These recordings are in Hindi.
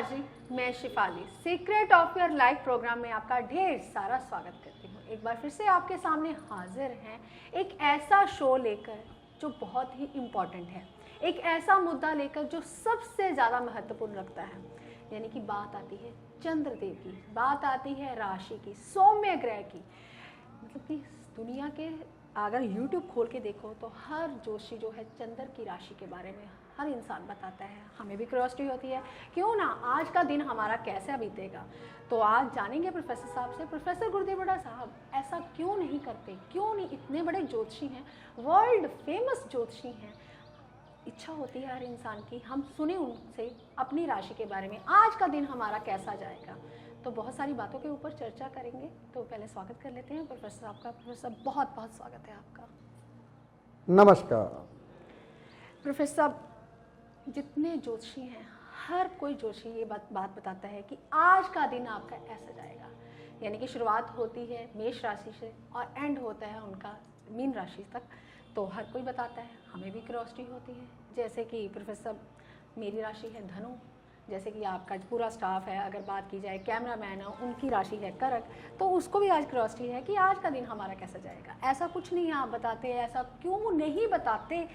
जी, मैं Shifali secret of your life programme में आपका ढेर सारा स्वागत करती हूँ। एक बार फिर से आपके सामने हाजिर हैं एक ऐसा शो लेकर जो बहुत ही इम्पोर्टेंट है, एक ऐसा मुद्दा लेकर जो सबसे ज़्यादा महत्वपूर्ण रखता है। यानी कि बात आती है चंद्रदेव की, बात आती है राशि की, सौम्य ग्रह की। मतलब कि दुनिया के अगर YouTube खोल के देखो तो हर जोशी जो है चंद्र की राशि के बारे में हर इंसान बताता है। हमें भी क्यूरियोसिटी होती है, क्यों ना आज का दिन हमारा कैसे बीतेगा। तो आज जानेंगे प्रोफेसर साहब से। प्रोफेसर गुरुदेवड़ा साहब ऐसा क्यों नहीं करते, क्यों नहीं, इतने बड़े ज्योतिषी हैं, वर्ल्ड फेमस ज्योतिषी हैं। इच्छा होती है हर इंसान की हम सुने उनसे अपनी राशि के बारे में, आज का दिन हमारा कैसा जाएगा। तो बहुत सारी बातों के ऊपर चर्चा करेंगे। तो पहले स्वागत कर लेते हैं प्रोफेसर साहब का। प्रोफेसर बहुत बहुत स्वागत है आपका। नमस्कार प्रोफेसर साहब, जितने ज्योतिषी हैं हर कोई ज्योतिषी ये बात बताता है कि आज का दिन आपका ऐसा जाएगा। यानी कि शुरुआत होती है मेष राशि से और एंड होता है उनका मीन राशि तक। तो हर कोई बताता है, हमें भी क्यूरियोसिटी होती है। जैसे कि प्रोफेसर मेरी राशि है धनु, जैसे कि आपका पूरा स्टाफ है, अगर बात की जाए कैमरामैन है उनकी राशि है कर्क, तो उसको भी आज क्यूरियोसिटी है कि आज का दिन हमारा कैसा जाएगा। ऐसा कुछ नहीं आप बताते, ऐसा क्यों नहीं बताते?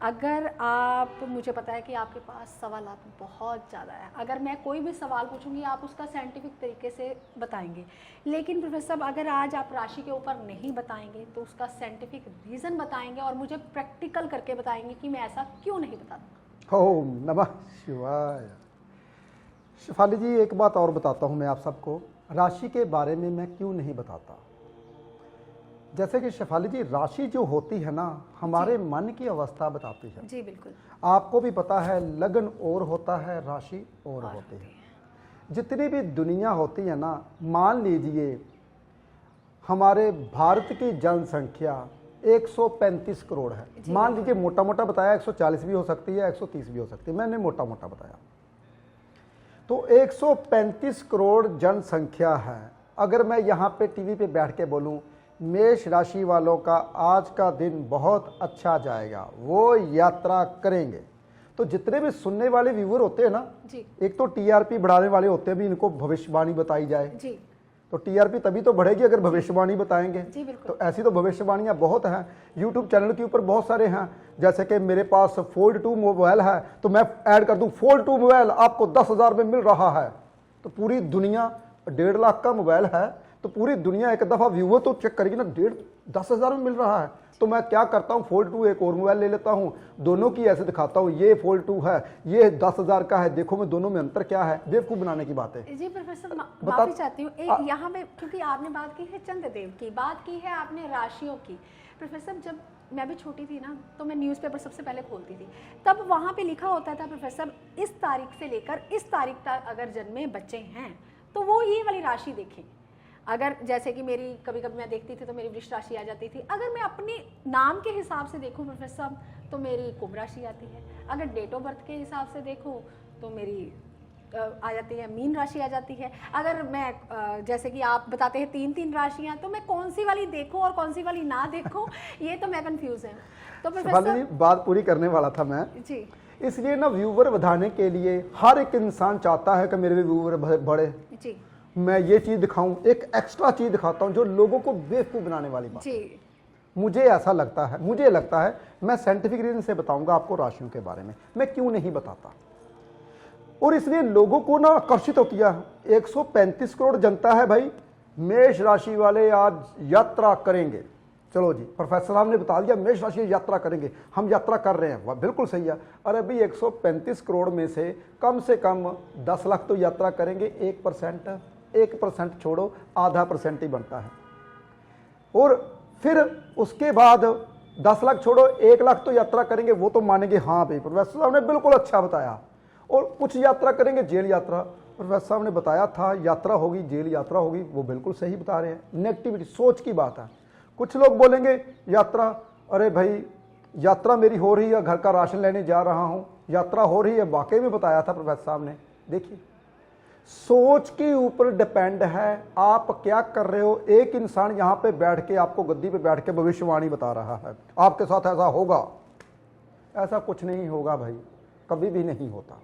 अगर आप, मुझे पता है कि आपके पास सवालात बहुत ज़्यादा है, अगर मैं कोई भी सवाल पूछूंगी आप उसका साइंटिफिक तरीके से बताएंगे। लेकिन प्रोफेसर साहब अगर आज आप राशि के ऊपर नहीं बताएंगे तो उसका साइंटिफिक रीज़न बताएंगे और मुझे प्रैक्टिकल करके बताएंगे कि मैं ऐसा क्यों नहीं बताता। ओम नमः शिवाय। शिफाली जी, एक बात और बताता हूँ मैं आप सबको, राशि के बारे में मैं क्यों नहीं बताता। जैसे कि शिफाली जी, राशि जो होती है ना, हमारे मन की अवस्था बताती है। जी बिल्कुल। आपको भी पता है लगन और होता है, राशि और होती है। जितनी भी दुनिया होती है ना, मान लीजिए हमारे भारत की जनसंख्या 135 करोड़ है। मान लीजिए, मोटा मोटा बताया 140 भी हो सकती है, 130 भी हो सकती है, मैंने मोटा मोटा बताया। तो 135 करोड़ जनसंख्या है। अगर मैं यहाँ पे टीवी पे बैठ के बोलूँ मेष राशि वालों का आज का दिन बहुत अच्छा जाएगा, वो यात्रा करेंगे, तो जितने भी सुनने वाले व्यूअर होते हैं ना जी, एक तो टीआरपी बढ़ाने वाले होते हैं, भी इनको भविष्यवाणी बताई जाए जी, तो टीआरपी तभी तो बढ़ेगी अगर भविष्यवाणी बताएंगे। जी बिल्कुल। तो ऐसी तो भविष्यवाणियां बहुत हैं, यूट्यूब चैनल के ऊपर बहुत सारे हैं। जैसे कि मेरे पास फोल्ड 2 मोबाइल है, तो मैं ऐड कर दूं फोल्ड 2 मोबाइल आपको 10,000 में मिल रहा है। तो पूरी दुनिया 1.5 लाख का मोबाइल है, तो पूरी दुनिया एक दफ़ा व्यूअर तो चेक करेगी ना, 10,000 में मिल रहा है। तो मैं क्या करता हूँ, फोल्ड 2 एक और मोबाइल ले लेता हूँ, दोनों की ऐसे दिखाता हूँ, ये फोल्ड 2 है, ये 10,000 का है, देखो मैं दोनों में अंतर क्या है। बेवकूफ़ बनाने की बात है। जी प्रोफेसर, माफी चाहती हूँ, एक यहाँ पे क्योंकि आपने बात की है चंद्रदेव की, बात की है आपने राशियों की। प्रोफेसर जब मैं भी छोटी थी ना, तो मैं न्यूज़पेपर सबसे पहले खोलती थी, तब वहाँ पे लिखा होता था प्रोफेसर इस तारीख से लेकर इस तारीख तक अगर जन्मे बच्चे हैं तो वो ये वाली राशि देखें। अगर जैसे कि मेरी कभी कभी मैं देखती थी तो मेरी वृष राशि आ जाती थी। अगर मैं अपने नाम के हिसाब से देखूं प्रोफेसर तो मेरी कुंभ राशि आती है। अगर डेट ऑफ बर्थ के हिसाब से देखूं तो मेरी आ जाती है मीन राशि आ जाती है। अगर मैं जैसे कि आप बताते हैं 3-3 राशियां, तो मैं कौन सी वाली देखूं और कौन सी वाली ना देखूं ये तो मैं कंफ्यूज हूं। तो प्रोफेसर बात पूरी करने वाला था मैं जी, इसलिए ना व्यूवर बढ़ाने के लिए हर एक इंसान चाहता है कि मेरे भी व्यूवर बढ़े जी, मैं ये चीज़ दिखाऊं, एक एक्स्ट्रा चीज़ दिखाता हूं जो लोगों को बेवकूफ़ बनाने वाली बात जी। मुझे ऐसा लगता है, मुझे लगता है मैं साइंटिफिक रीजन से बताऊंगा आपको राशियों के बारे में मैं क्यों नहीं बताता। और इसलिए लोगों को ना आकर्षित होती है। 135 करोड़ जनता है भाई, मेष राशि वाले आज यात्रा करेंगे। चलो जी, प्रोफेसर साहब ने बता दिया मेष राशि यात्रा करेंगे, हम यात्रा कर रहे हैं, वह बिल्कुल सही है। अरे भाई 135 करोड़ में से कम 10 लाख तो यात्रा करेंगे। 1% छोड़ो, आधा % ही बनता है। और फिर उसके बाद 10 लाख छोड़ो, 1 लाख तो यात्रा करेंगे, वो तो मानेंगे हाँ भाई प्रोफेसर साहब ने बिल्कुल अच्छा बताया। और कुछ यात्रा करेंगे जेल यात्रा, प्रोफेसर साहब ने बताया था यात्रा होगी, जेल यात्रा होगी, वो बिल्कुल सही बता रहे हैं। नेगेटिविटी सोच की बात है। कुछ लोग बोलेंगे यात्रा, अरे भाई यात्रा मेरी हो रही है, घर का राशन लेने जा रहा हूँ, यात्रा हो रही है, वाकई में बताया था प्रोफेसर साहब ने। देखिए सोच के ऊपर डिपेंड है आप क्या कर रहे हो। एक इंसान यहाँ पे बैठ के आपको गद्दी पे बैठ के भविष्यवाणी बता रहा है आपके साथ ऐसा होगा, ऐसा कुछ नहीं होगा भाई, कभी भी नहीं होता।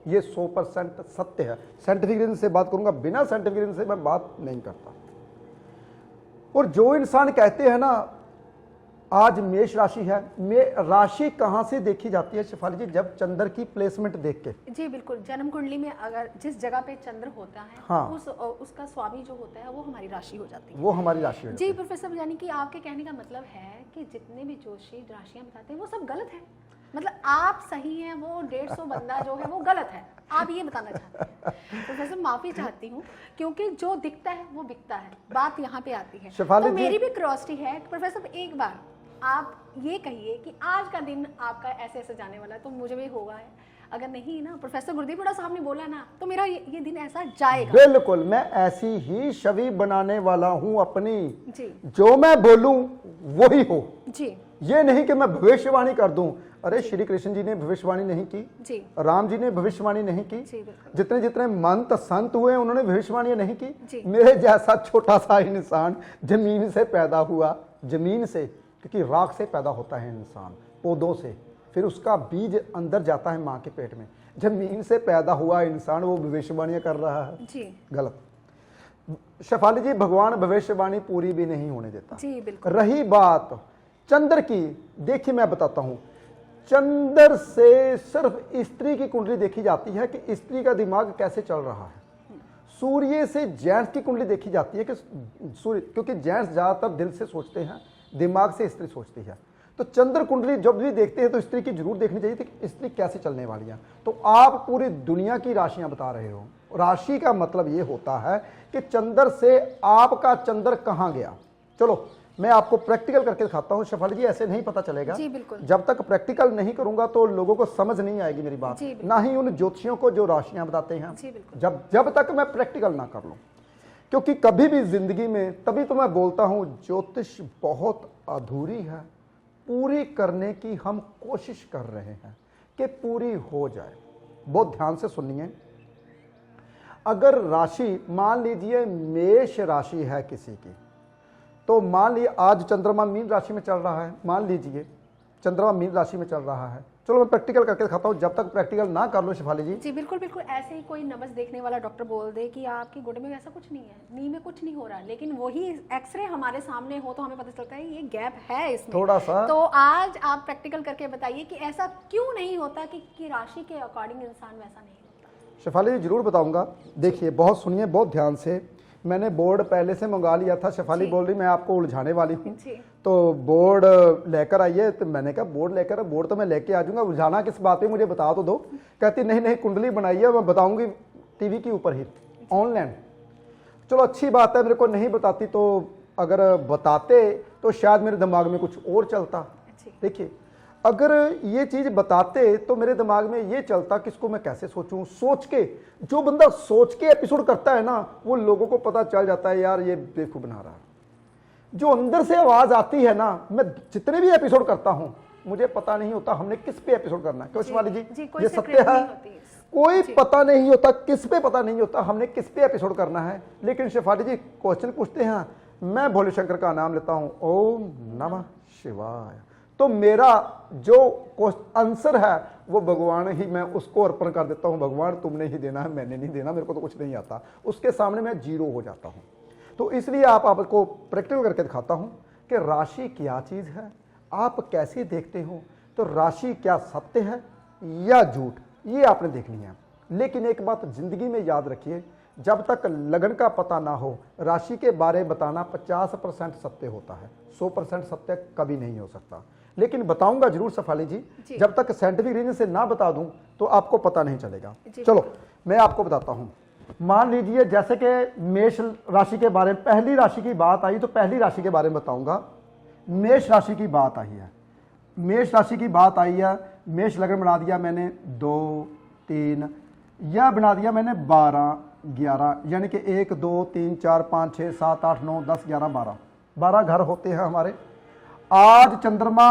ये 100% सत्य है। साइंटिफिक रीजन से बात करूंगा, बिना साइंटिफिक रीजन से मैं बात नहीं करता। और जो इंसान कहते हैं ना आज मेष राशि है, राशि कहां से देखी जाती है शेफाली जी? जब चंद्र की प्लेसमेंट देख के। जी बिल्कुल, जन्म कुंडली में अगर जिस जगह पे चंद्र होता है, हाँ, उसका स्वामी जो होता है वो हमारी राशि हो जाती है। वो हमारी राशि हो जाती जी प्रोफेसर, यानी कि आपके कहने का मतलब है कि जितने भी जोशी राशियां बताते हैं वो सब गलत है, मतलब आप सही हैं, वो 150 बंदा जो है वो गलत है, आप ये बताना चाहते हैं? प्रोफेसर माफी चाहती हूँ क्योंकि जो दिखता है वो बिकता है, बात यहाँ पे आती है। तो मेरी भी क्यूरियोसिटी है प्रोफेसर, एक बार आप ये कहिए कि आज का दिन आपका ऐसे ऐसे जाने वाला है, तो मुझे भी होगा है, अगर नहीं ना प्रोफेसर गुरदीप हुड्डा साहब ने बोला ना, तो मेरा ये दिन ऐसा जाएगा। बिल्कुल, मैं ऐसी ही छवि बनाने वाला हूं अपनी जी, जो मैं बोलूं वही हो जी, ये नहीं कि मैं भविष्यवाणी कर दूं। अरे श्री कृष्ण जी ने भविष्यवाणी नहीं की जी, राम जी ने भविष्यवाणी नहीं की, जी बिल्कुल, जितने जितने मंत संत हुए उन्होंने भविष्यवाणी नहीं जी। की। मेरे जैसा छोटा सा इंसान जमीन से पैदा हुआ, जमीन से, क्योंकि राख से पैदा होता है इंसान, पौधों से, फिर उसका बीज अंदर जाता है माँ के पेट में। जमीन से पैदा हुआ इंसान वो भविष्यवाणियां कर रहा है, जी गलत। शेफाली जी, भगवान भविष्यवाणी पूरी भी नहीं होने देता। जी बिल्कुल। रही बात चंद्र की, देखिए मैं बताता हूं, चंद्र से सिर्फ स्त्री की कुंडली देखी जाती है कि स्त्री का दिमाग कैसे चल रहा है। सूर्य से जेंट्स की कुंडली देखी जाती है कि सूर्य, क्योंकि जेंट्स ज्यादातर दिल से सोचते हैं, दिमाग से स्त्री सोचती है। तो चंद्र कुंडली जब भी देखते हैं तो स्त्री की जरूर देखनी चाहिए कि स्त्री कैसे चलने वाली है। तो आप पूरी दुनिया की राशियां बता रहे हो। राशि का मतलब ये होता है कि चंद्र से आपका चंद्र कहां गया। चलो मैं आपको प्रैक्टिकल करके दिखाता हूं शेफाली जी, ऐसे नहीं पता चलेगा। जी बिल्कुल। जब तक प्रैक्टिकल नहीं करूंगा तो लोगों को समझ नहीं आएगी मेरी बात, ना ही उन ज्योतिषियों को जो राशियां बताते हैं। जी बिल्कुल। जब तक मैं प्रैक्टिकल ना कर लूं, क्योंकि कभी भी जिंदगी में, तभी तो मैं बोलता हूं ज्योतिष बहुत अधूरी है, पूरी करने की हम कोशिश कर रहे हैं कि पूरी हो जाए। बहुत ध्यान से सुनिए, अगर राशि मान लीजिए मेष राशि है किसी की, तो मान लीजिए आज चंद्रमा मीन राशि में चल रहा है, मान लीजिए चंद्रमा मीन राशि में चल रहा है। चलो मैं प्रैक्टिकल करके दिखाता हूं, जब तक प्रैक्टिकल ना कर लो शेफाली जी। जी बिल्कुल बिल्कुल, ऐसे ही कोई नब्ज देखने वाला डॉक्टर बोल दे कि आपकी गुड में ऐसा कुछ नहीं है, नी में कुछ नहीं हो रहा, लेकिन वही एक्सरे हमारे सामने हो तो हमें पता चलता है ये गैप है इसमें थोड़ा सा। तो आज आप प्रैक्टिकल करके बताइए कि ऐसा क्यों नहीं होता कि राशि के अकॉर्डिंग इंसान वैसा नहीं होता। शेफाली जी जरूर बताऊंगा। देखिए बहुत सुनिए, बहुत ध्यान से। मैंने बोर्ड पहले से मंगा लिया था, शेफाली बोल रही मैं आपको उलझाने वाली हूँ, तो बोर्ड लेकर आइए। तो मैंने कहा बोर्ड लेकर, बोर्ड तो मैं लेके आ जाऊंगा, उलझाना किस बात पे मुझे बता तो दो। कहती नहीं नहीं कुंडली बनाइए, मैं बताऊंगी टीवी के ऊपर ही ऑनलाइन। चलो अच्छी बात है, मेरे को नहीं बताती तो अगर बताते तो शायद मेरे दिमाग में कुछ और चलता। देखिए अगर ये चीज बताते तो मेरे दिमाग में ये चलता कि इसको मैं कैसे सोचूं, सोच के, जो बंदा सोच के एपिसोड करता है ना वो लोगों को पता चल जाता है यार ये बेवकूफ बना रहा है। जो अंदर से आवाज आती है ना, मैं जितने भी एपिसोड करता हूं मुझे पता नहीं होता हमने किस पे एपिसोड करना है। क्यों शिवाली जी, ये सत्य है, कोई पता नहीं होता, किस पे पता नहीं होता हमने किस पे एपिसोड करना है। लेकिन शेफाली जी क्वेश्चन पूछते हैं, मैं भोले शंकर का नाम लेता हूं, ओम नमः शिवाय, तो मेरा जो आंसर है वो भगवान ही, मैं उसको अर्पण कर देता हूं। भगवान तुमने ही देना है, मैंने नहीं देना, मेरे को तो कुछ नहीं आता। उसके सामने मैं जीरो हो जाता हूं। तो इसलिए आपको प्रैक्टिकल करके दिखाता हूं कि राशि क्या चीज है, आप कैसे देखते हो। तो राशि क्या सत्य है या झूठ, ये आपने देखनी है। लेकिन एक बात जिंदगी में याद रखिए, जब तक लगन का पता ना हो, राशि के बारे बताना 50% सत्य होता है, 100% सत्य कभी नहीं हो सकता। लेकिन बताऊंगा जरूर शेफाली जी, जब तक साइंटिफिक रीजन से ना बता दूं तो आपको पता नहीं चलेगा। चलो मैं आपको बताता हूं। मान लीजिए जैसे कि मेष राशि के बारे में, पहली राशि की बात आई तो पहली राशि के बारे में बताऊंगा। मेष राशि की बात आई है, मेष राशि की बात आई है। मेष लगन बना दिया मैंने 2 3, यह बना दिया मैंने 12 11, यानी कि 1 2 3 4 5 6 7 8 9 10 11 12 घर होते हैं हमारे। आज चंद्रमा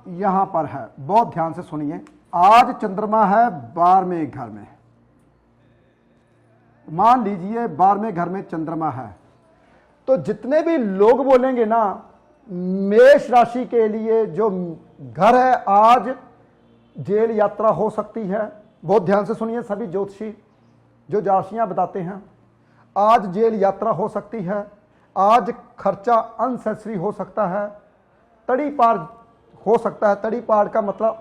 यहां पर है, बहुत ध्यान से सुनिए। आज चंद्रमा है 12वें घर में, मान लीजिए 12वें घर में चंद्रमा है। तो जितने भी लोग बोलेंगे ना मेष राशि के लिए जो घर है, आज जेल यात्रा हो सकती है, बहुत ध्यान से सुनिए सभी ज्योतिषी जो राशियां बताते हैं। आज जेल यात्रा हो सकती है, आज खर्चा अनसेसरी हो सकता है, तड़ी पार हो सकता है। तड़ी पार का मतलब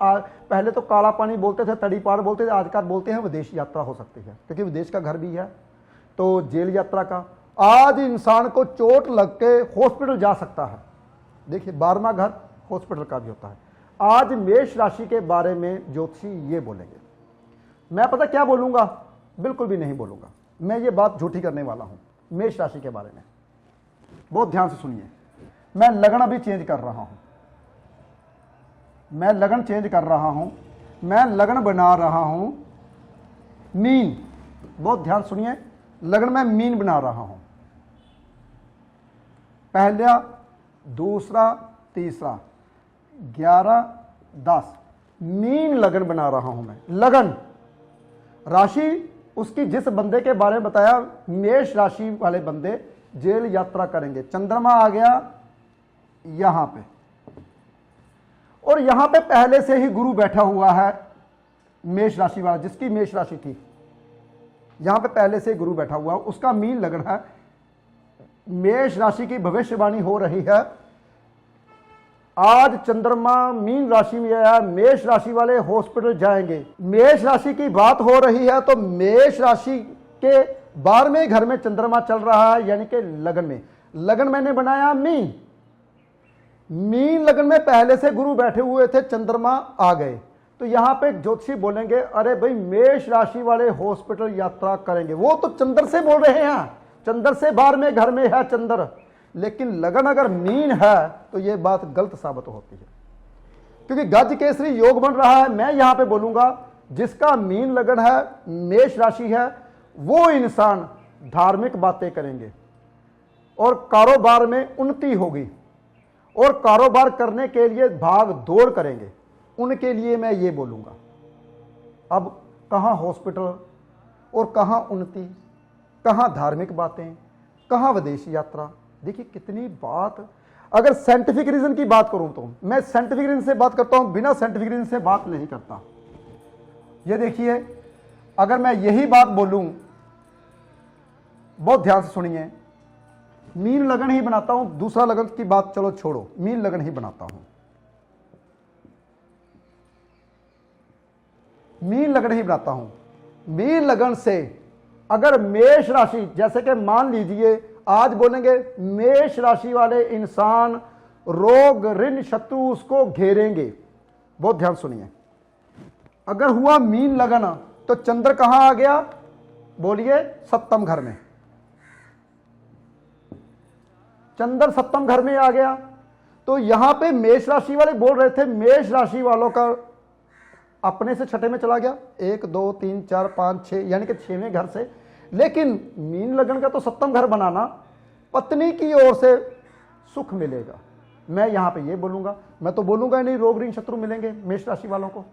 पहले तो काला पानी बोलते थे, तड़ी पार बोलते थे, आजकल बोलते हैं विदेश यात्रा हो सकती है, क्योंकि विदेश का घर भी है। तो जेल यात्रा का, आज इंसान को चोट लग के हॉस्पिटल जा सकता है। देखिए 12वां घर हॉस्पिटल का भी होता है। आज मेष राशि के बारे में ज्योतिषी ये बोलेंगे। मैं पता क्या बोलूंगा, बिल्कुल भी नहीं बोलूंगा, मैं ये बात झूठी करने वाला हूं मेष राशि के बारे में। बहुत ध्यान से सुनिए, मैं लगन अभी चेंज कर रहा हूं, मैं लगन चेंज कर रहा हूं, मैं लगन बना रहा हूं मीन। बहुत ध्यान सुनिए, लगन में मीन बना रहा हूं, पहला दूसरा तीसरा 11 10 मीन लगन बना रहा हूं मैं। लगन राशि उसकी जिस बंदे के बारे में बताया, मेष राशि वाले बंदे जेल यात्रा करेंगे। चंद्रमा आ गया यहां पे, और यहां पे पहले से ही गुरु बैठा हुआ है मेष राशि वाला, जिसकी मेष राशि थी, यहां पे पहले से गुरु बैठा हुआ, उसका मीन लगन है। मेष राशि की भविष्यवाणी हो रही है। आज चंद्रमा मीन राशि में आया, मेष राशि वाले हॉस्पिटल जाएंगे। मेष राशि की बात हो रही है, तो मेष राशि के 12वें घर में चंद्रमा चल रहा है, यानी कि लगन में। लगन मैंने बनाया मीन, मीन लगन में पहले से गुरु बैठे हुए थे, चंद्रमा आ गए। तो यहां पे ज्योतिषी बोलेंगे, अरे भाई मेष राशि वाले हॉस्पिटल यात्रा करेंगे। वो तो चंद्र से बोल रहे हैं, चंद्र से 12वें घर में है चंद्र, लेकिन लगन अगर मीन है तो यह बात गलत साबित होती है, क्योंकि गज केसरी योग बन रहा है। मैं यहां पे बोलूंगा, जिसका मीन लगन है, मेष राशि है, वो इंसान धार्मिक बातें करेंगे और कारोबार में उन्नति होगी, और कारोबार करने के लिए भाग दौड़ करेंगे। उनके लिए मैं ये बोलूंगा। अब कहां हॉस्पिटल और कहां उन्नति, कहां धार्मिक बातें, कहां विदेश यात्रा। देखिए कितनी बात। अगर साइंटिफिक रीजन की बात करूं तो मैं साइंटिफिक रीजन से बात करता हूं, बिना साइंटिफिक रीजन से बात नहीं करता। ये देखिए, अगर मैं यही बात बोलूं, बहुत ध्यान से सुनिए, मीन लगन ही बनाता हूं, दूसरा लगन की बात चलो छोड़ो, मीन लगन ही बनाता हूं। मीन लगन ही बनाता हूं। मीन लगन से अगर मेष राशि, जैसे कि मान लीजिए आज बोलेंगे मेष राशि वाले इंसान रोग ऋण शत्रु उसको घेरेंगे। बहुत ध्यान सुनिए, अगर हुआ मीन लगन तो चंद्र कहां आ गया, बोलिए 7वें घर में। चंद्र 7वें घर में आ गया, तो यहां पे मेष राशि वाले बोल रहे थे, मेष राशि वालों का अपने से छठे में चला गया, 1 2 3 4 5 6, यानी कि 6वें घर से। लेकिन मीन लगन का तो 7वें घर बनाना, पत्नी की ओर से सुख मिलेगा। मैं यहां पे ये बोलूंगा, मैं तो बोलूंगा नहीं रोग ऋण शत्रु मिलेंगे मेष राशि वालों को।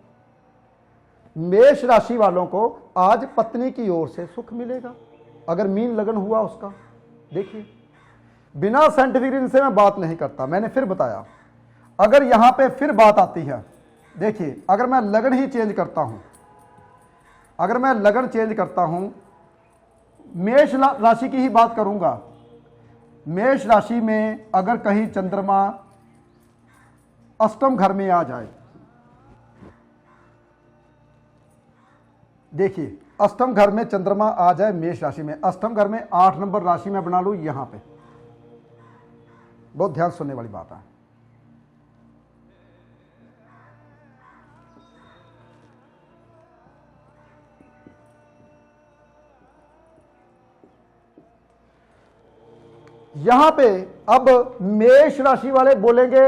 मेष राशि वालों को आज पत्नी की ओर से सुख मिलेगा अगर मीन लगन हुआ उसका। देखिए, बिना साइंटिफिक रीजन से मैं बात नहीं करता, मैंने फिर बताया। अगर यहां पे फिर बात आती है, देखिए अगर मैं लगन ही चेंज करता हूं, अगर मैं लगन चेंज करता हूं, मेष राशि की ही बात करूंगा। मेष राशि में अगर कहीं चंद्रमा 8वें घर में आ जाए, देखिए 8वें घर में चंद्रमा आ जाए मेष राशि में, 8वें घर में 8 नंबर राशि में बना लूं यहां पे। बहुत ध्यान सुनने वाली बात है। यहां पे अब मेष राशि वाले बोलेंगे,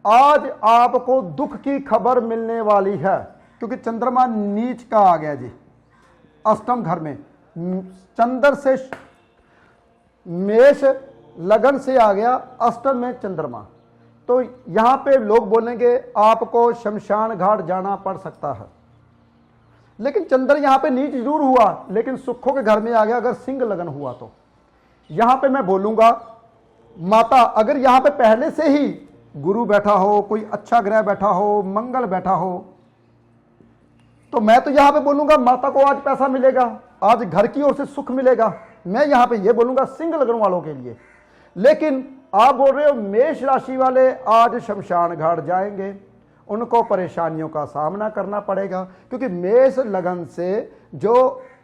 आज आपको दुख की खबर मिलने वाली है, क्योंकि चंद्रमा नीच का आ गया जी 8वें घर में। चंद्र से मेष लगन से आ गया 8वें में चंद्रमा, तो यहां पे लोग बोलेंगे आपको शमशान घाट जाना पड़ सकता है। लेकिन चंद्र यहां पे नीच जरूर हुआ, लेकिन सुखों के घर में आ गया। अगर सिंह लगन हुआ तो यहां पे मैं बोलूंगा, माता अगर यहां पे पहले से ही गुरु बैठा हो, कोई अच्छा ग्रह बैठा हो, मंगल बैठा हो, तो मैं तो यहां पे बोलूंगा माता को आज पैसा मिलेगा, आज घर की ओर से सुख मिलेगा, मैं यहां पे ये बोलूंगा सिंह लगन वालों के लिए। लेकिन आप बोल रहे हो मेष राशि वाले आज शमशान घाट जाएंगे, उनको परेशानियों का सामना करना पड़ेगा, क्योंकि मेष लगन से जो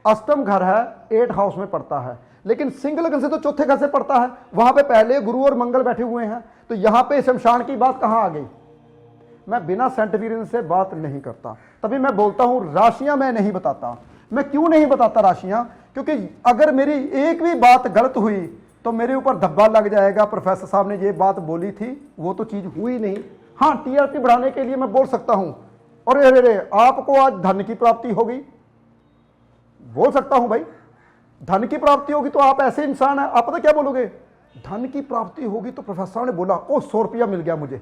अष्टम घर है 8 हाउस में पड़ता है, लेकिन सिंह लगन से तो चौथे घर से पड़ता है, वहां पे पहले गुरु और मंगल बैठे हुए हैं, तो यहां पे शमशान की बात कहां आ गई। मैं बिना साइंटिफिक से बात नहीं करता, तभी मैं बोलता हूं राशियां मैं नहीं बताता। मैं क्यों नहीं बताता राशियां, क्योंकि अगर मेरी एक भी बात गलत हुई तो मेरे ऊपर धब्बा लग जाएगा, प्रोफेसर साहब ने ये बात बोली थी, वो तो चीज हुई नहीं। हाँ, टीआरपी बढ़ाने के लिए मैं बोल सकता हूं, और अरे आपको आज धन की प्राप्ति होगी, बोल सकता हूं भाई धन की प्राप्ति होगी, तो आप ऐसे इंसान हैं, आप पता क्या बोलोगे, धन की प्राप्ति होगी, तो प्रोफेसर साहब ने बोला ओ 100 रुपया मिल गया मुझे,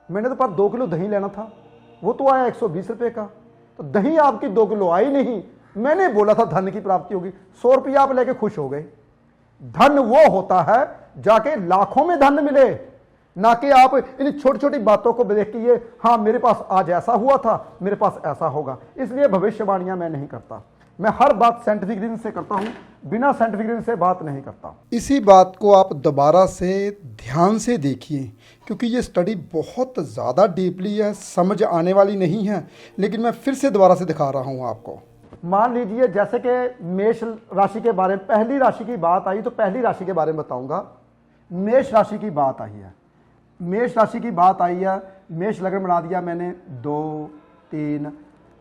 मैंने तो पर 2 किलो दही लेना था, वो तो आया 120 रुपये का, तो दही आपकी 2 किलो आई नहीं, मैंने बोला था धन की प्राप्ति होगी, 100 रुपया आप लेके खुश हो गए। धन वो होता है जाके लाखों में धन मिले, ना कि आप इन छोटी छोटी बातों को देख के ये हाँ मेरे पास आज ऐसा हुआ था, मेरे पास ऐसा होगा। इसलिए भविष्यवाणियां मैं नहीं करता, मैं हर बात साइंटिफिक रीजन से करता हूं, बिना साइंटिफिक रीजन से बात नहीं करता। इसी बात को आप दोबारा से ध्यान से देखिए, क्योंकि ये स्टडी बहुत ज़्यादा डीपली है, समझ आने वाली नहीं है, लेकिन मैं फिर से दोबारा से दिखा रहा हूँ आपको। मान लीजिए जैसे कि मेष राशि के बारे में पहली राशि की बात आई, तो पहली राशि के बारे में बताऊंगा। मेष राशि की बात आई है, मेष राशि की बात आई है, मेष लगन बना दिया मैंने 2 3,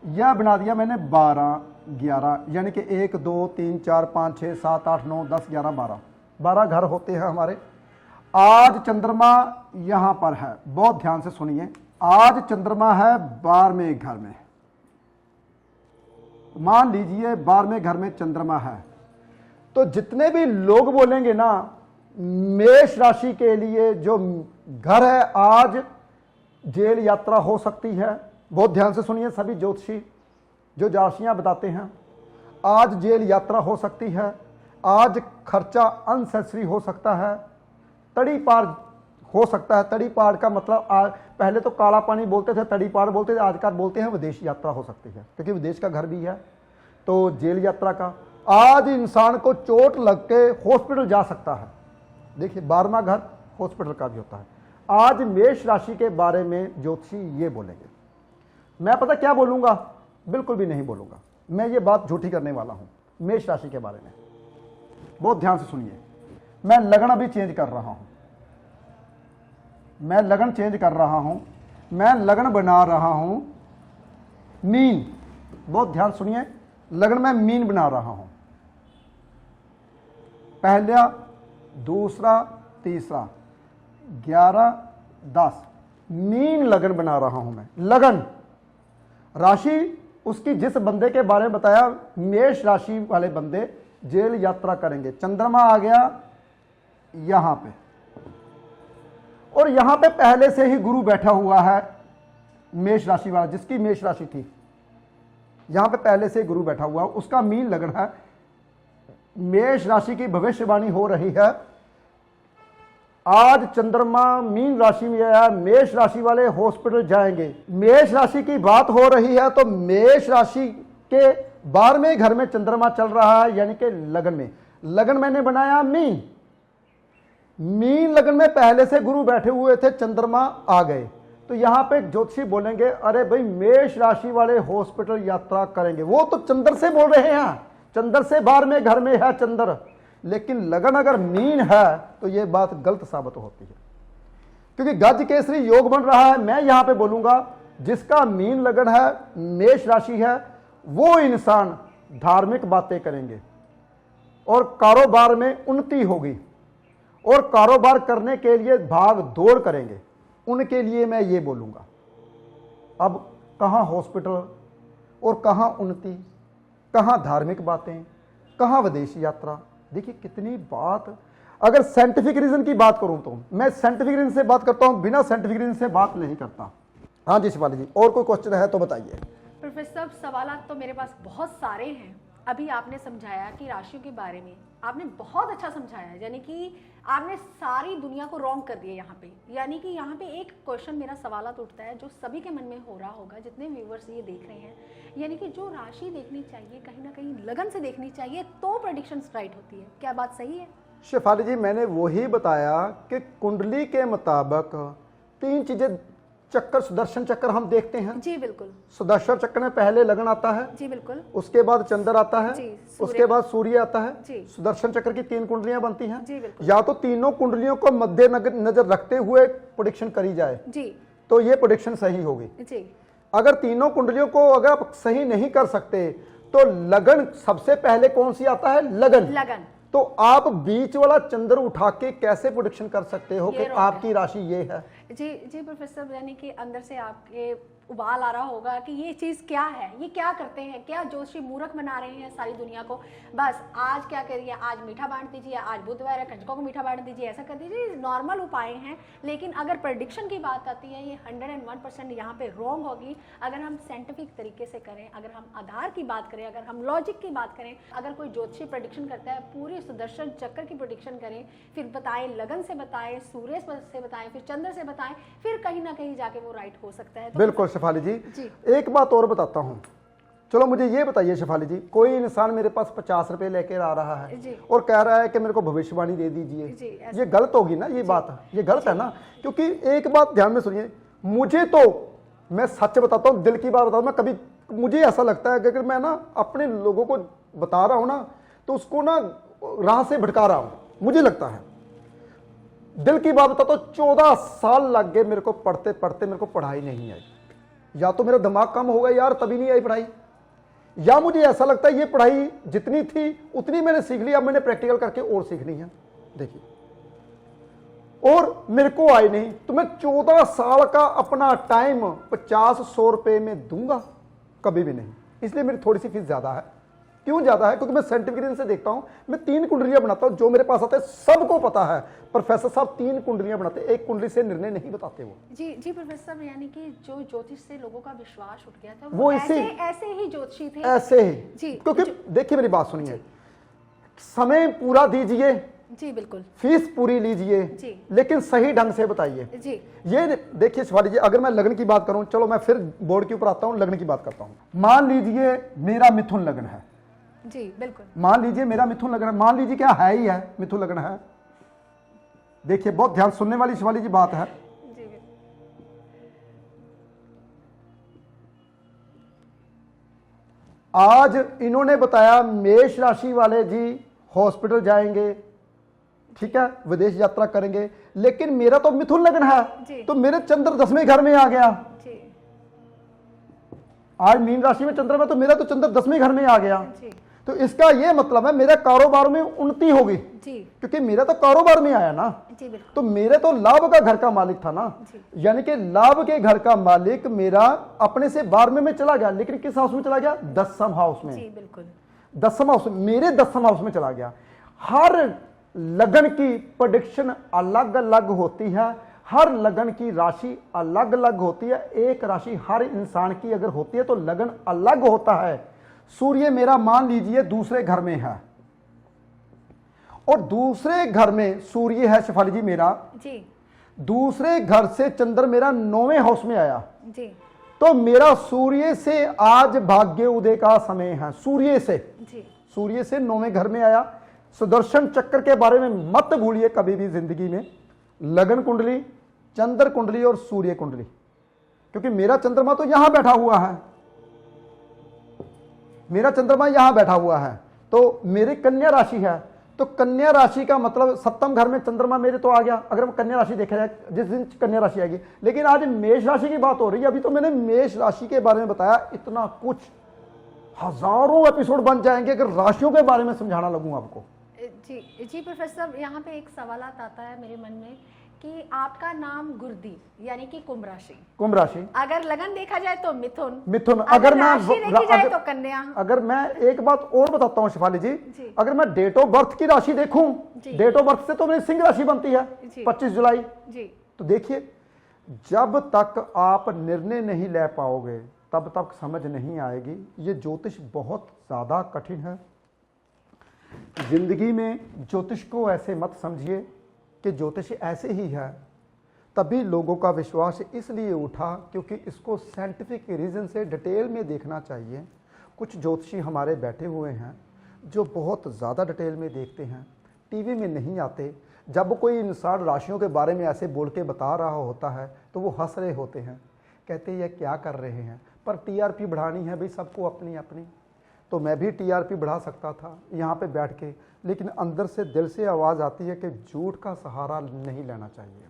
यह बना दिया मैंने 12 11, यानी कि 1 2 3 4 5 6 7 8 9 10 11 12 घर होते हैं हमारे। आज चंद्रमा यहां पर है, बहुत ध्यान से सुनिए, आज चंद्रमा है 12वें घर में, मान लीजिए 12वें घर में चंद्रमा है, तो जितने भी लोग बोलेंगे ना मेष राशि के लिए जो घर है, आज जेल यात्रा हो सकती है, बहुत ध्यान से सुनिए सभी ज्योतिषी जो राशियां बताते हैं, आज जेल यात्रा हो सकती है, आज खर्चा अनसेसरी हो सकता है, तड़ी पार हो सकता है। तड़ी पार का मतलब पहले तो काला पानी बोलते थे, तड़ी पार बोलते थे, आजकल बोलते हैं विदेश यात्रा हो सकती है, क्योंकि विदेश का घर भी है, तो जेल यात्रा का। आज इंसान को चोट लग के हॉस्पिटल जा सकता है, देखिए 12वां घर हॉस्पिटल का भी होता है। आज मेष राशि के बारे में ज्योतिषी ये बोलेंगे, मैं पता क्या बोलूंगा, बिल्कुल भी नहीं बोलूंगा, मैं ये बात झूठी करने वाला हूं मेष राशि के बारे में। बहुत ध्यान से सुनिए, मैं लगन अभी चेंज कर रहा हूं, मैं लगन चेंज कर रहा हूं, मैं लगन बना रहा हूं मीन, बहुत ध्यान सुनिए, लगन में मीन बना रहा हूं, पहला दूसरा तीसरा 11 10 मीन लगन बना रहा हूं मैं। लगन राशि उसकी जिस बंदे के बारे में बताया, मेष राशि वाले बंदे जेल यात्रा करेंगे। चंद्रमा आ गया यहां पे, और यहां पे पहले से ही गुरु बैठा हुआ है मेष राशि वाला, जिसकी मेष राशि थी, यहां पे पहले से गुरु बैठा हुआ, उसका मीन लगन है। मेष राशि की भविष्यवाणी हो रही है, आज चंद्रमा मीन राशि में आया, मेष राशि वाले हॉस्पिटल जाएंगे। मेष राशि की बात हो रही है, तो मेष राशि के 12वें घर में चंद्रमा चल रहा है, यानी कि लगन में। लगन मैंने बनाया मीन, मीन लगन में पहले से गुरु बैठे हुए थे, चंद्रमा आ गए, तो यहां पे ज्योतिषी बोलेंगे अरे भाई मेष राशि वाले हॉस्पिटल यात्रा करेंगे। वो तो चंद्र से बोल रहे हैं, चंद्र से 12वें घर में है चंद्र, लेकिन लगन अगर मीन है तो यह बात गलत साबित होती है, क्योंकि गज केसरी योग बन रहा है। मैं यहां पे बोलूंगा जिसका मीन लगन है, मेष राशि है, वो इंसान धार्मिक बातें करेंगे और कारोबार में उन्नति होगी, और कारोबार करने के लिए भाग दौड़ करेंगे, उनके लिए मैं ये बोलूंगा। अब कहां हॉस्पिटल और कहां उन्नति, कहां धार्मिक बातें, कहां विदेश यात्रा, देखिए कितनी बात। अगर साइंटिफिक रीजन की बात करूं तो मैं साइंटिफिक रीजन से बात करता हूं, बिना साइंटिफिक रीजन से बात नहीं करता। हाँ जी शिवाली जी, और कोई क्वेश्चन है तो बताइए। प्रोफेसर साहब सवाल तो मेरे पास बहुत सारे हैं। अभी आपने समझाया कि राशियों के बारे में आपने बहुत अच्छा समझाया, यानी कि आपने सारी दुनिया को रॉन्ग कर दिया यहाँ पे। यानी कि यहाँ पे एक क्वेश्चन मेरा सवाल उठता है जो सभी के मन में हो रहा होगा, जितने व्यूवर्स ये देख रहे हैं, यानी कि जो राशि देखनी चाहिए कहीं ना कहीं लगन से देखनी चाहिए तो प्रेडिक्शंस राइट होती है, क्या बात सही है? शेफाली जी, मैंने वही बताया कि कुंडली के मुताबिक 3 चीजें चक्कर, सुदर्शन चक्र हम देखते हैं। जी बिल्कुल। सुदर्शन चक्र में पहले लगन आता है। जी बिल्कुल। उसके बाद चंद्र आता है। जी, उसके बाद सूर्य आता है। जी। सुदर्शन चक्र की 3 कुंडलियां बनती हैं। जी बिल्कुल। या तो तीनों कुंडलियों को मद्देनजर रखते हुए प्रेडिक्शन करी जाए जी तो ये प्रेडिक्शन सही होगी। जी। अगर तीनों कुंडलियों को अगर आप सही नहीं कर सकते तो लगन सबसे पहले कौन सी आता है? लगन। लगन। तो आप बीच वाला चंद्र उठा के कैसे प्रेडिक्शन कर सकते हो कि ये आपकी राशि ये है? जी जी प्रोफेसर, यानी कि अंदर से आपके उबाल आ रहा होगा कि ये चीज़ क्या है, ये क्या करते हैं, क्या जोशी मूर्ख बना रहे हैं सारी दुनिया को। बस आज क्या करिए, आज मीठा बांट दीजिए, आज बुधवार है कंजकों को मीठा बांट दीजिए, ऐसा कर दीजिए, नॉर्मल उपाय हैं। लेकिन अगर प्रेडिक्शन की बात आती है ये 101% यहाँ पे रॉन्ग होगी। अगर हम साइंटिफिक तरीके से करें, अगर हम आधार की बात करें, अगर हम लॉजिक की बात करें, अगर कोई ज्योतिषी प्रेडिक्शन करता है पूरी सुदर्शन चक्र की प्रेडिक्शन करें, फिर बताएं, लगन से बताएं, सूर्य से बताएं, फिर चंद्र से बताएं, फिर कहीं ना कहीं जाके वो राइट हो सकता है। तो बिल्कुल शेफाली जी, जी। एक बात और बताता हूं। चलो मुझे ये बताइए शेफाली जी, कोई इंसान मेरे पास 50 रुपए लेकर आ रहा है जी। और कह रहा है कि मेरे को भविष्यवाणी दे दीजिए, जी, ये गलत होगी ना? ये बात ये गलत है ना? क्योंकि एक बात ध्यान में सुनिए, मुझे तो, मैं सच बताता हूँ, दिल की बात बताता हूँ, मैं कभी, मुझे ऐसा लगता है कि अगर मैं ना अपने लोगों को बता रहा हूं ना तो उसको ना राह से भटका रहा हूं। मुझे लगता है, दिल की बात बताता हूँ, 14 साल लग गए मेरे को पढ़ते पढ़ते, मेरे को पढ़ाई नहीं आई। या तो मेरा दिमाग कम हो गया यार, तभी नहीं आई पढ़ाई, या मुझे ऐसा लगता है ये पढ़ाई जितनी थी उतनी मैंने सीख ली, अब मैंने प्रैक्टिकल करके और सीखनी है। देखिए, और मेरे को आई नहीं, तो मैं 14 साल का अपना टाइम 50-100 रुपए में दूंगा? कभी भी नहीं। इसलिए मेरी थोड़ी सी फीस ज्यादा है। क्यों ज्यादा है? क्योंकि मैं साइंटिफिक रीजन से देखता हूं। मैं 3 कुंडलियां बनाता हूं, जो मेरे पास आते हैं सबको पता है प्रोफेसर साहब 3 कुंडलियां बनाते हैं, एक कुंडली से निर्णय नहीं बताते वो। जी जी प्रोफेसर साहब, यानी कि जो ज्योतिष से लोगों का विश्वास उठ गया था वो ऐसे ही ज्योतिषी थे। ऐसे ही जी। क्योंकि देखिए मेरी बात सुनिए, समय पूरा दीजिए, जी बिल्कुल, फीस पूरी लीजिए, जी, लेकिन सही ढंग से बताइए। जी। ये देखिए शिवाली जी, अगर मैं लगन की बात करूं, चलो मैं फिर बोर्ड के ऊपर आता हूं, लगन की बात करता हूं। मान लीजिए मेरा मिथुन लगन है। जी बिल्कुल। मान लीजिए मेरा मिथुन लगन है, मान लीजिए क्या है ही है, मिथुन लगन है। देखिए बहुत ध्यान सुनने वाली शिवाली जी बात है। जी आज इन्होंने बताया मेष राशि वाले जी हॉस्पिटल जाएंगे, ठीक है, विदेश यात्रा करेंगे, लेकिन मेरा तो मिथुन लगन जी। है, तो मेरे चंद्र 10वें घर में आ गया। जी आज मीन राशि में चंद्रमा, तो मेरा तो चंद्र 10वें घर में आ गया। जी। तो इसका यह मतलब है मेरा कारोबार में उन्नति होगी, जी क्योंकि मेरा तो कारोबार में आया ना। जी बिल्कुल। तो मेरे तो लाभ का घर का मालिक था ना, यानी कि लाभ के घर का मालिक मेरा अपने से 12वें में चला गया, लेकिन किस हाउस में चला गया? 10th हाउस में। जी बिल्कुल। 10th हाउस में, मेरे 10th हाउस में चला गया। हर लगन की प्रेडिक्शन अलग अलग होती है, हर लगन की राशि अलग अलग होती है। एक राशि हर इंसान की अगर होती है तो लगन अलग होता है। सूर्य मेरा मान लीजिए दूसरे घर में है, और दूसरे घर में सूर्य है शिफाली जी मेरा, जी। दूसरे घर से चंद्र मेरा 9वें हाउस में आया, जी। तो मेरा सूर्य से आज भाग्य उदय का समय है। सूर्य से, जी। सूर्य से 9वें घर में आया। सुदर्शन चक्र के बारे में मत भूलिए कभी भी जिंदगी में, लगन कुंडली, चंद्र कुंडली और सूर्य कुंडली, क्योंकि मेरा चंद्रमा तो यहां बैठा हुआ है, मेरा चंद्रमा यहां बैठा हुआ है, तो मेरी कन्या राशि है। तो कन्या राशि का मतलब 7वें घर में चंद्रमा मेरे तो आ गया, अगर कन्या राशि देखा जाए जिस दिन कन्या राशि आएगी। लेकिन आज मेष राशि की बात हो रही है, अभी तो मैंने मेष राशि के बारे में बताया। इतना कुछ, हजारों एपिसोड बन जाएंगे अगर राशियों के बारे में समझाना लगूं आपको। जी जी प्रोफेसर, यहाँ पे एक सवाल आता है मेरे मन में कि आपका नाम गुरदी यानी कि कुंभ राशि, कुंभ राशि, अगर लगन देखा जाए तो मिथुन, मिथुन, अगर मैं राशि देखी जाए तो कन्या। अगर मैं एक बात और बताता हूं शिफाली जी, जी। अगर मैं डेट ऑफ बर्थ की राशि देखूं, डेट ऑफ बर्थ से तो मेरी सिंह राशि बनती है, जी। 25 जुलाई। जी। तो देखिए, जब तक आप निर्णय नहीं ले पाओगे तब तक समझ नहीं आएगी। ये ज्योतिष बहुत ज्यादा कठिन है। जिंदगी में ज्योतिष को ऐसे मत समझिए कि ज्योतिष ऐसे ही है, तभी लोगों का विश्वास इसलिए उठा क्योंकि इसको साइंटिफिक रीज़न से डिटेल में देखना चाहिए। कुछ ज्योतिषी हमारे बैठे हुए हैं जो बहुत ज़्यादा डिटेल में देखते हैं, टीवी में नहीं आते। जब कोई इंसान राशियों के बारे में ऐसे बोल के बता रहा होता है तो वो हंस रहे होते हैं, कहते हैं ये क्या कर रहे हैं, पर टीआरपी बढ़ानी है भाई, सबको अपनी अपनी। तो मैं भी टीआरपी बढ़ा सकता था यहाँ पे बैठ के, लेकिन अंदर से दिल से आवाज़ आती है कि झूठ का सहारा नहीं लेना चाहिए।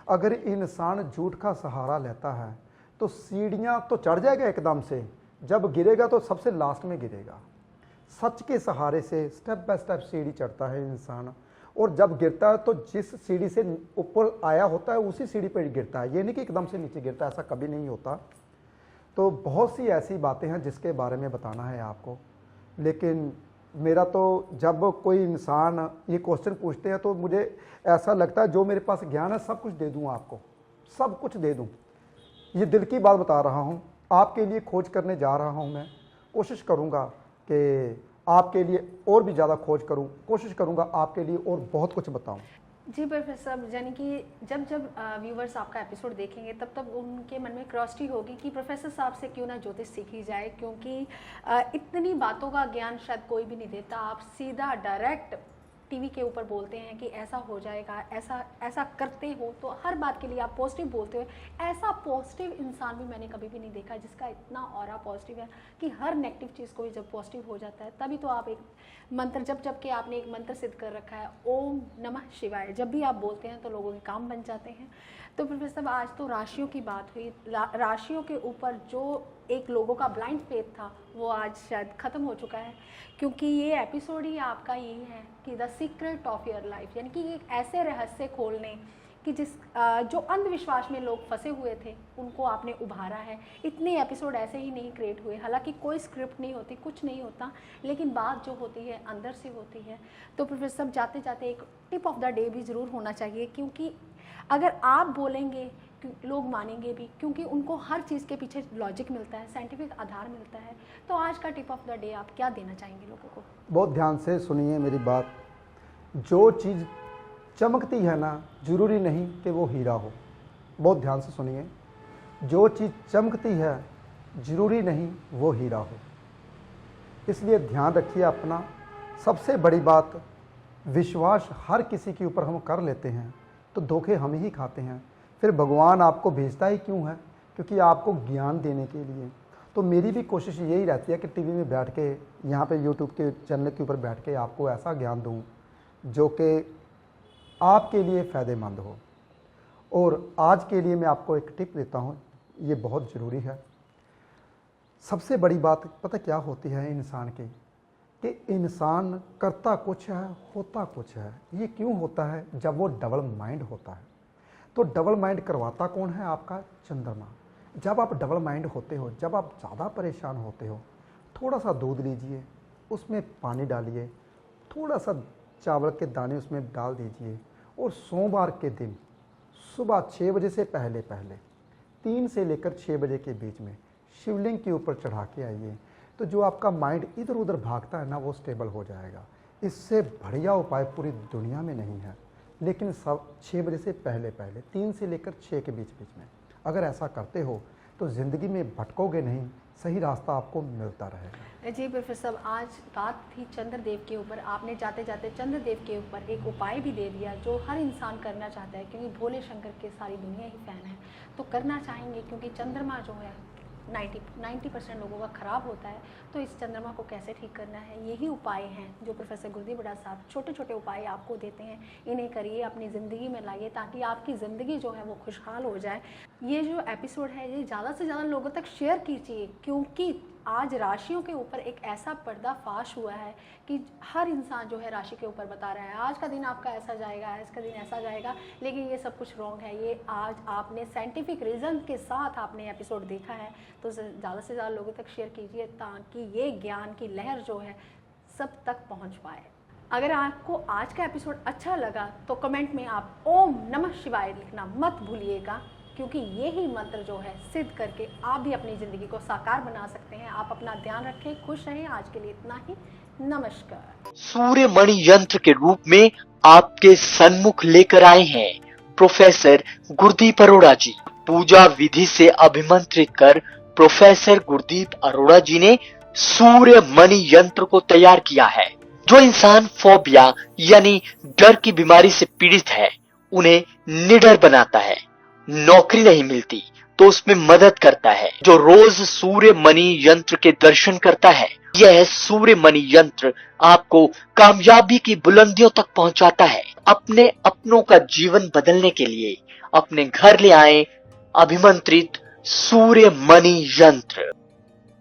अगर इंसान झूठ का सहारा लेता है तो सीढ़ियाँ तो चढ़ जाएगा एकदम से, जब गिरेगा तो सबसे लास्ट में गिरेगा। सच के सहारे से स्टेप बाय स्टेप सीढ़ी चढ़ता है इंसान, और जब गिरता है तो जिस सीढ़ी से ऊपर आया होता है उसी सीढ़ी पर गिरता है, ये नहीं कि एकदम से नीचे गिरता है, ऐसा कभी नहीं होता। तो बहुत सी ऐसी बातें हैं जिसके बारे में बताना है आपको, लेकिन मेरा तो जब कोई इंसान ये क्वेश्चन पूछते हैं तो मुझे ऐसा लगता है जो मेरे पास ज्ञान है सब कुछ दे दूँ आपको, सब कुछ दे दूँ। ये दिल की बात बता रहा हूँ, आपके लिए खोज करने जा रहा हूँ। मैं कोशिश करूँगा कि आपके लिए और भी ज़्यादा खोज करूँ, कोशिश करूँगा आपके लिए और बहुत कुछ बताऊँ। जी प्रोफेसर साहब, यानी कि जब जब व्यूवर्स आपका एपिसोड देखेंगे तब तब उनके मन में क्यूरियोसिटी होगी कि प्रोफेसर साहब से क्यों ना ज्योतिष सीखी जाए, क्योंकि इतनी बातों का ज्ञान शायद कोई भी नहीं देता। आप सीधा डायरेक्ट टीवी के ऊपर बोलते हैं कि ऐसा हो जाएगा, ऐसा ऐसा करते हो, तो हर बात के लिए आप पॉजिटिव बोलते हो। ऐसा पॉजिटिव इंसान भी मैंने कभी भी नहीं देखा जिसका इतना ऑरा पॉजिटिव है कि हर नेगेटिव चीज़ को भी जब पॉजिटिव हो जाता है तभी तो आप एक मंत्र जब कि आपने एक मंत्र सिद्ध कर रखा है, ओम नमः शिवाय, जब भी आप बोलते हैं तो लोगों के काम बन जाते हैं। तो प्रोफेसर साहब, आज तो राशियों की बात हुई, राशियों के ऊपर जो एक लोगों का ब्लाइंड फेथ था वो आज शायद ख़त्म हो चुका है, क्योंकि ये एपिसोड ही आपका यही है कि the secret of your life, यानी कि एक ऐसे रहस्य खोलने कि जो अंधविश्वास में लोग फंसे हुए थे उनको आपने उभारा है। इतने एपिसोड ऐसे ही नहीं क्रिएट हुए, हालांकि कोई स्क्रिप्ट नहीं होती, कुछ नहीं होता, लेकिन बात जो होती है अंदर से होती है। तो प्रोफेसर साहब, जाते जाते एक टिप ऑफ द डे भी ज़रूर होना चाहिए, क्योंकि अगर आप बोलेंगे लोग मानेंगे भी, क्योंकि उनको हर चीज़ के पीछे लॉजिक मिलता है, साइंटिफिक आधार मिलता है। तो आज का टिप ऑफ द डे आप क्या देना चाहेंगे लोगों को? बहुत ध्यान से सुनिए मेरी बात। जो चीज़ चमकती है ना, जरूरी नहीं कि वो हीरा हो। बहुत ध्यान से सुनिए, जो चीज़ चमकती है जरूरी नहीं वो हीरा हो। इसलिए ध्यान रखिए अपना। सबसे बड़ी बात, विश्वास हर किसी के ऊपर हम कर लेते हैं तो धोखे हम ही खाते हैं। फिर भगवान आपको भेजता ही क्यों है? क्योंकि आपको ज्ञान देने के लिए। तो मेरी भी कोशिश यही रहती है कि टीवी में बैठ के, यहाँ पे यूट्यूब के चैनल के ऊपर बैठ के आपको ऐसा ज्ञान दूँ जो कि आपके लिए फ़ायदेमंद हो। और आज के लिए मैं आपको एक टिप देता हूँ, ये बहुत ज़रूरी है। सबसे बड़ी बात पता क्या होती है इंसान की, कि इंसान करता कुछ है होता कुछ है। ये क्यों होता है? जब वो डबल माइंड होता है। तो डबल माइंड करवाता कौन है? आपका चंद्रमा। जब आप डबल माइंड होते हो, जब आप ज़्यादा परेशान होते हो, थोड़ा सा दूध लीजिए, उसमें पानी डालिए, थोड़ा सा चावल के दाने उसमें डाल दीजिए, और सोमवार के दिन सुबह 6 बजे से पहले 3 से लेकर 6 बजे के बीच में शिवलिंग के ऊपर चढ़ा के आइए। तो जो आपका माइंड इधर उधर भागता है ना, वो स्टेबल हो जाएगा। इससे बढ़िया उपाय पूरी दुनिया में नहीं है। लेकिन सब 6 बजे से पहले 3 से लेकर 6 के बीच में अगर ऐसा करते हो तो ज़िंदगी में भटकोगे नहीं, सही रास्ता आपको मिलता रहेगा। जी प्रोफेसर साहब, आज बात थी चंद्रदेव के ऊपर, आपने जाते जाते चंद्रदेव के ऊपर एक उपाय भी दे दिया जो हर इंसान करना चाहता है, क्योंकि भोले शंकर के सारी दुनिया ही फ़ैन है, तो करना चाहेंगे। क्योंकि चंद्रमा जो है 90% लोगों का ख़राब होता है, तो इस चंद्रमा को कैसे ठीक करना है, यही उपाय हैं जो प्रोफेसर गुरदीप बड़ा साहब छोटे छोटे उपाय आपको देते हैं। इन्हें करिए, अपनी ज़िंदगी में लाइए, ताकि आपकी ज़िंदगी जो है वो खुशहाल हो जाए। ये जो एपिसोड है ये ज़्यादा से ज़्यादा लोगों तक शेयर कीजिए, क्योंकि आज राशियों के ऊपर एक ऐसा पर्दाफाश हुआ है कि हर इंसान जो है राशि के ऊपर बता रहा है, आज का दिन आपका ऐसा जाएगा, आज का दिन ऐसा जाएगा, लेकिन ये सब कुछ रॉन्ग है। ये आज आपने साइंटिफिक रीज़न के साथ आपने एपिसोड देखा है, तो ज़्यादा से ज़्यादा लोगों तक शेयर कीजिए ताकि ये ज्ञान की लहर जो है सब तक पहुंच पाए। अगर आपको आज का एपिसोड अच्छा लगा तो कमेंट में आप ओम नमः शिवाय लिखना मत भूलिएगा, क्योंकि यही मंत्र जो है सिद्ध करके आप भी अपनी ज़िंदगी को साकार बना सकते हैं। आप अपना ध्यान रखें, खुश रहें। आज के लिए इतना ही, नमस्कार। सूर्य मणि यंत्र के रूप में आपके सन्मुख लेकर आए हैं प्रोफेसर गुरदीप अरोड़ा जी। पूजा विधि से अभिमंत्रित कर प्रोफेसर गुरदीप अरोड़ा जी ने सूर्य मणि यंत्र को तैयार किया है। जो इंसान फोबिया यानी डर की बीमारी से पीड़ित है, उन्हें निडर बनाता है। नौकरी नहीं मिलती तो उसमें मदद करता है। जो रोज सूर्य मणि यंत्र के दर्शन करता है, यह सूर्य मणि यंत्र आपको कामयाबी की बुलंदियों तक पहुंचाता है। अपने अपनों का जीवन बदलने के लिए अपने घर ले आए अभिमंत्रित सूर्य मणि यंत्र।